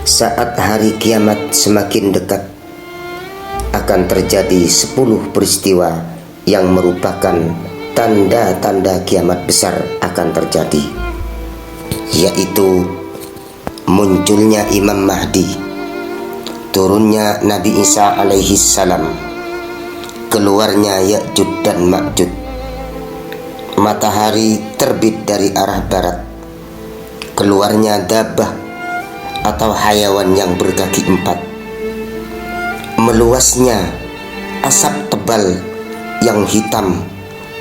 Saat hari kiamat semakin dekat, akan terjadi 10 peristiwa yang merupakan tanda-tanda kiamat besar akan terjadi, yaitu munculnya Imam Mahdi, turunnya Nabi Isa alaihi salam, keluarnya Ya'juj dan Ma'juj, matahari terbit dari arah barat, keluarnya Dabbah atau hayawan yang berkaki 4, meluasnya asap tebal yang hitam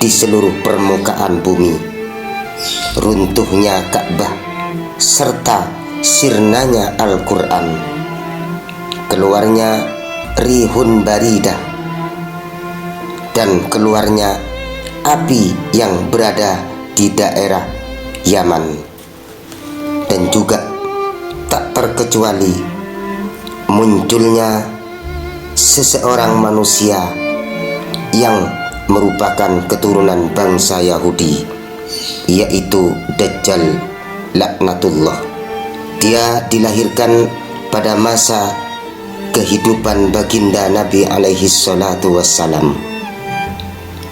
di seluruh permukaan bumi, runtuhnya Ka'bah serta sirnanya Al-Quran, keluarnya rihun baridah, dan keluarnya api yang berada di daerah Yaman, dan juga tak terkecuali munculnya seseorang manusia yang merupakan keturunan bangsa Yahudi, yaitu Dajjal laknatullah. Dia dilahirkan pada masa kehidupan baginda Nabi alaihi salatu wassalam.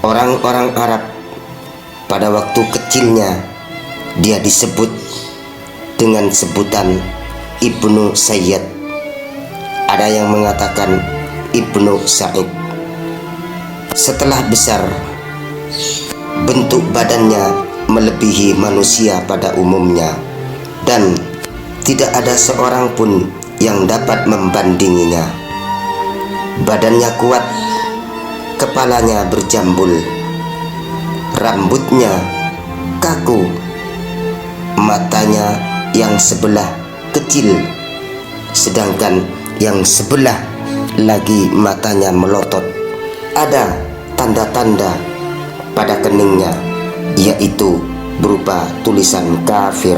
Orang-orang Arab pada waktu kecilnya dia disebut dengan sebutan Ibnu Sayyid. Ada yang mengatakan Ibnu Sa'id. Setelah besar, bentuk badannya melebihi manusia pada umumnya, dan tidak ada seorang pun yang dapat membandinginya. Badannya kuat, kepalanya berjambul, rambutnya kaku, matanya yang sebelah kecil, sedangkan yang sebelah lagi matanya melotot. Ada tanda-tanda pada keningnya, yaitu berupa tulisan kafir.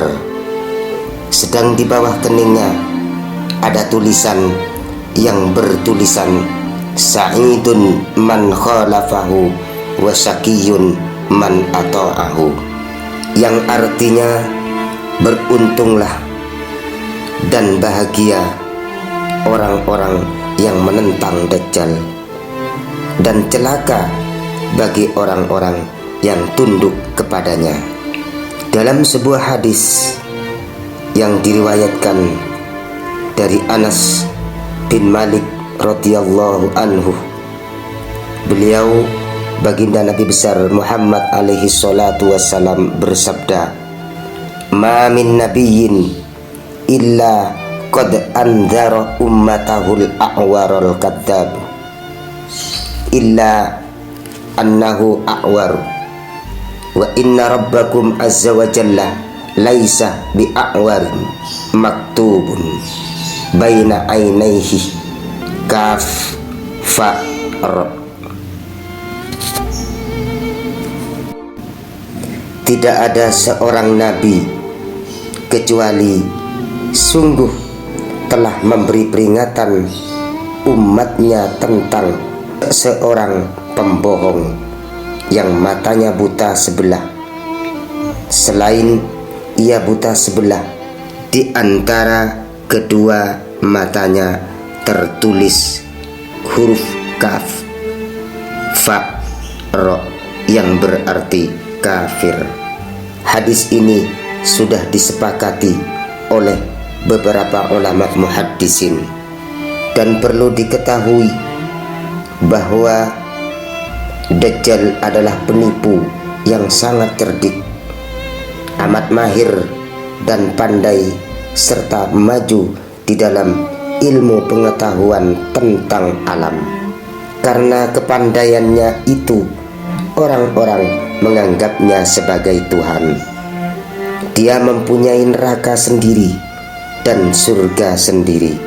Sedang di bawah keningnya ada tulisan yang bertulisan Sa'idun man khalafahu wa syaqiyun man ata'ahu, yang artinya beruntunglah dan bahagia orang-orang yang menentang Dajjal, dan celaka bagi orang-orang yang tunduk kepadanya. Dalam sebuah hadis yang diriwayatkan dari Anas bin Malik radhiyallahu anhu, beliau baginda Nabi besar Muhammad alaihi salatu wassalam bersabda, "Ma min nabiyyin illa qad anzara ummatahul a'warul kadzab illa annahu a'war wa inna rabbakum azza wa jalla laisa bi'a'warin maktubun baina ainaihi kaf fa ra." Tidak ada seorang nabi kecuali sungguh telah memberi peringatan umatnya tentang seorang pembohong yang matanya buta sebelah. Selain ia buta sebelah, di antara kedua matanya tertulis huruf kaf fa ra yang berarti kafir. Hadis ini sudah disepakati oleh beberapa ulama muhaddisin, dan perlu diketahui bahwa Dajjal adalah penipu yang sangat cerdik, amat mahir dan pandai, serta maju di dalam ilmu pengetahuan tentang alam. Karena kepandaiannya itu, orang-orang menganggapnya sebagai Tuhan. Dia mempunyai neraka sendiri dan surga sendiri.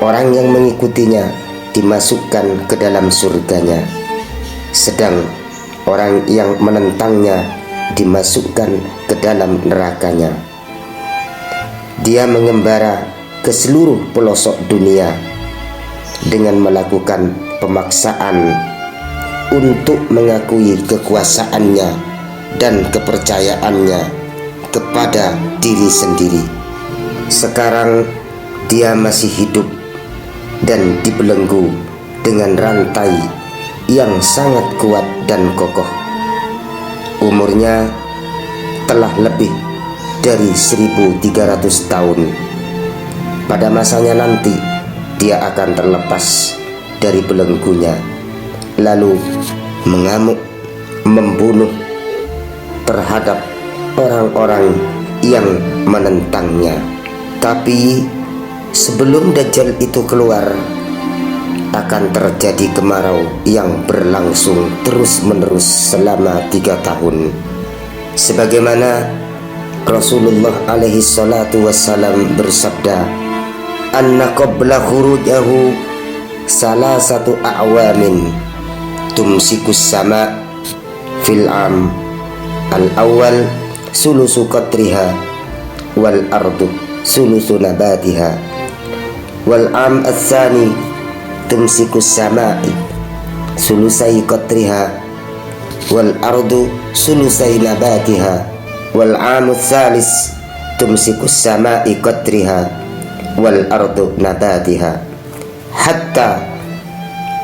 Orang yang mengikutinya dimasukkan ke dalam surganya, sedang orang yang menentangnya dimasukkan ke dalam nerakanya. Dia mengembara ke seluruh pelosok dunia dengan melakukan pemaksaan untuk mengakui kekuasaannya dan kepercayaannya kepada diri sendiri. Sekarang Dia masih hidup dan dibelenggu dengan rantai yang sangat kuat dan kokoh. Umurnya telah lebih dari 1300 tahun. Pada masanya nanti dia akan terlepas dari belenggunya, lalu mengamuk, membunuh terhadap orang-orang yang menentangnya. Tapi sebelum Dajjal itu keluar, akan terjadi kemarau yang berlangsung terus-menerus selama 3 tahun. Sebagaimana Rasulullah alaihi salatu wassalam bersabda, anna qabla khurujahu salasatu a'wamin tumsikus sama fil am al-awwal sulusu qatriha wal ardu sulusu nabatiha wal am al-thani tumsikus sama'i sulusai qatriha wal ardu sulusai nabatiha wal am al-thalis tumsikus sama'i qatriha wal ardu nabatiha hatta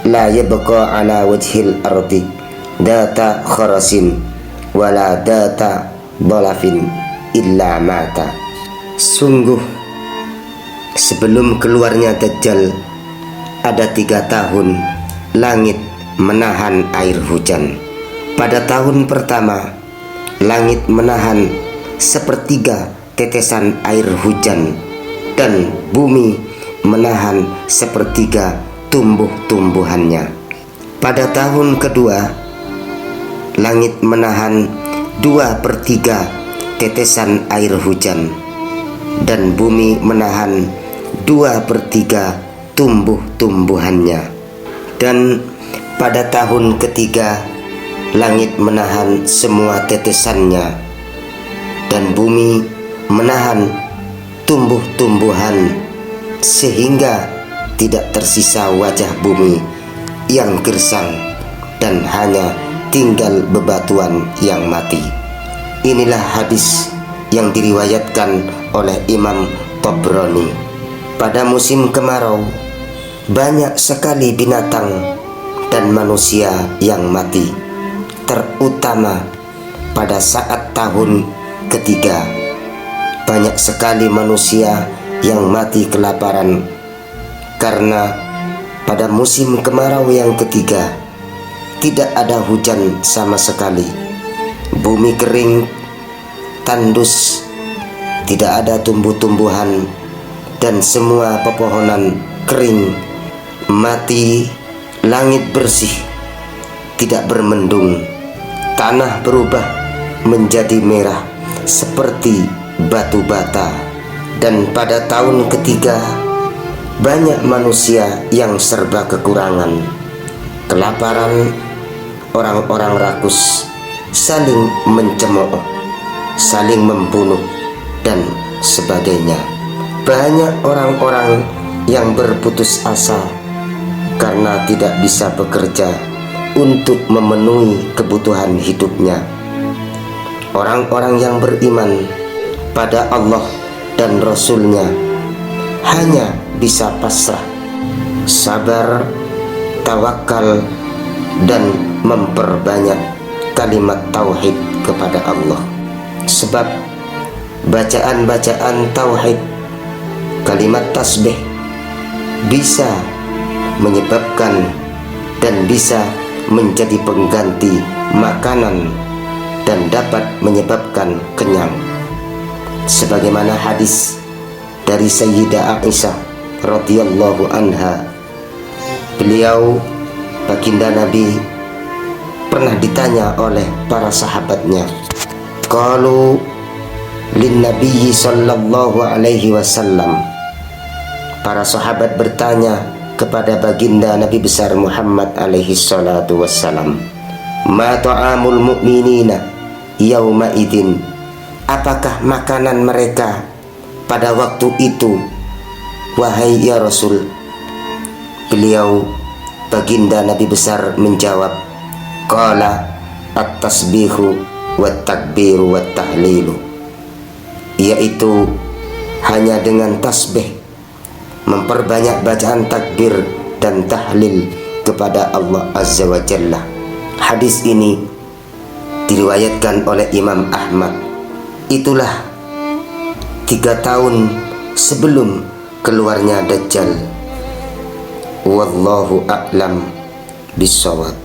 la yabqa ala wajhil ardi data kharasin wala data dolafin illa mata. Sungguh sebelum keluarnya Dajjal ada 3 tahun langit menahan air hujan. Pada tahun pertama langit menahan 1/3 tetesan air hujan dan bumi menahan 1/3 tumbuh-tumbuhannya. Pada tahun kedua langit menahan 2/3 tetesan air hujan dan bumi menahan 2/3 tumbuh-tumbuhannya. Dan pada tahun ketiga langit menahan semua tetesannya dan bumi menahan tumbuh-tumbuhan, sehingga tidak tersisa wajah bumi yang gersang dan hanya tinggal bebatuan yang mati. Inilah hadis yang diriwayatkan oleh Imam Tabrani. Pada musim kemarau banyak sekali binatang dan manusia yang mati, terutama pada saat tahun ketiga. Banyak sekali manusia yang mati kelaparan karena pada musim kemarau yang ketiga tidak ada hujan sama sekali. Bumi kering, tandus, tidak ada tumbuh-tumbuhan, dan semua pepohonan kering, mati. Langit bersih, tidak bermendung. Tanah berubah menjadi merah seperti batu bata. Dan pada tahun ketiga banyak manusia yang serba kekurangan, kelaparan, orang-orang rakus, saling mencemooh, saling membunuh, dan sebagainya. Banyak orang-orang yang berputus asa karena tidak bisa bekerja untuk memenuhi kebutuhan hidupnya. Orang-orang yang beriman pada Allah dan Rasul-Nya hanya bisa pasrah, sabar, tawakal, dan memperbanyak kalimat tauhid kepada Allah. Sebab bacaan-bacaan tauhid, kalimat tasbih, bisa menyebabkan dan bisa menjadi pengganti makanan dan dapat menyebabkan kenyang. Sebagaimana hadis dari Sayyidah Aisyah radhiyallahu anha, beliau baginda Nabi pernah ditanya oleh para sahabatnya, qalu lin nabiyyi sallallahu alaihi wasallam. Para sahabat bertanya kepada baginda Nabi besar Muhammad alaihi salatu wassalam, ma ta'amul mu'minina yauma idin, apakah makanan mereka pada waktu itu, wahai ya Rasul? Beliau baginda Nabi besar menjawab, qala at-tasbihu wat takbiru wat tahlilu, yaitu hanya dengan tasbih memperbanyak bacaan takbir dan tahlil kepada Allah Azza wa Jalla. Hadis ini diriwayatkan oleh Imam Ahmad. Itulah 3 tahun sebelum keluarnya Dajjal. Wallahu a'lam bishawab.